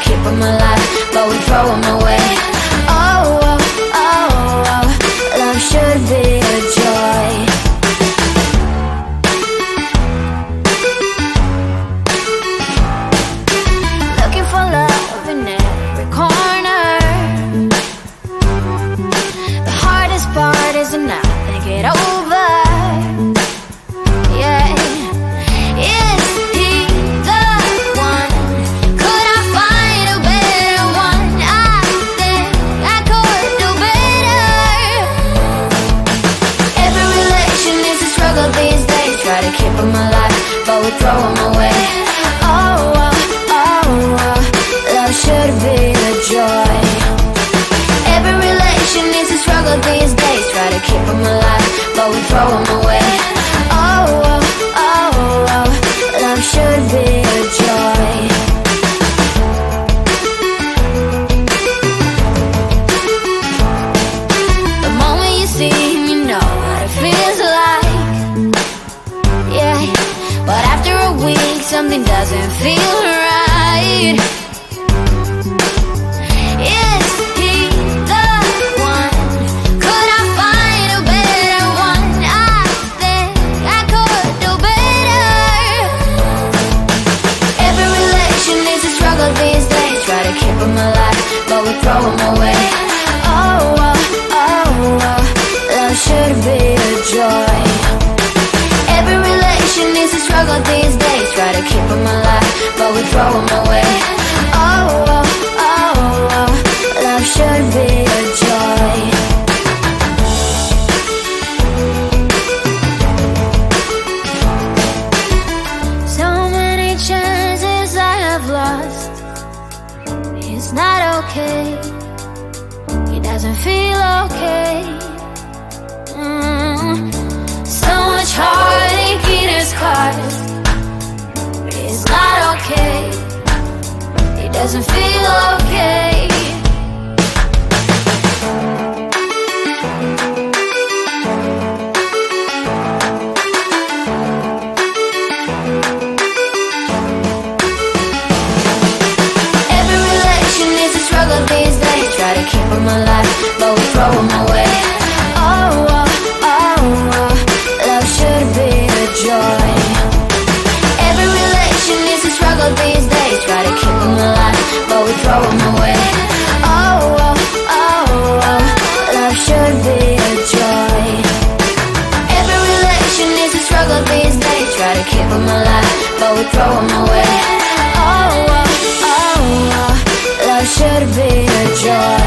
keep them alive, but we throw them away. Oh, oh, oh, oh, love should be a joy. Looking for love in every corner. The hardest part is to not think it over. Yeah. Is he the one? Could I find a better one? I think I could do better. Every relation is a struggle these days. Try to keep them alive, but we throw them away. Oh, oh, oh, oh, love should be a joy. Every relation is a struggle these days. Try to keep them alive, but we throw them away. Oh, oh, oh, oh, love should be a joy. The moment you see him, you know what it feels like. Yeah, but after a week, something doesn't feel right. Is he the one? Could I find a better one? I think I could do better. Every relation is a struggle these days. Try to keep them alive, but we throw them away. Oh, oh, oh, oh, love should be a joy. Every relation is a struggle these days. Try to keep them alive, but we throw them away. Oh, oh, oh, oh, love should be a joy. So many chances I have lost. He's not okay. He doesn't feel okay. So much heartache in his cause. He's not okay. He doesn't feel okay. Every relation is a struggle these days. Try to keep them alive, but we throw them away. Oh, oh, oh, oh, love should be a joy. Every relation is a struggle these days. Try to keep them alive, but we throw them away. Oh, oh, oh, oh, love should be a joy. Every relation is a struggle these days. Try to keep them alive, but we throw them away. Oh, oh, oh, oh, love should be a joy.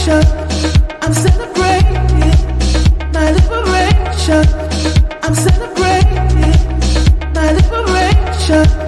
I'm celebrating my liberation. I'm celebrating my liberation.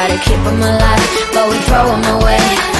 to keep them alive, but we throw them away.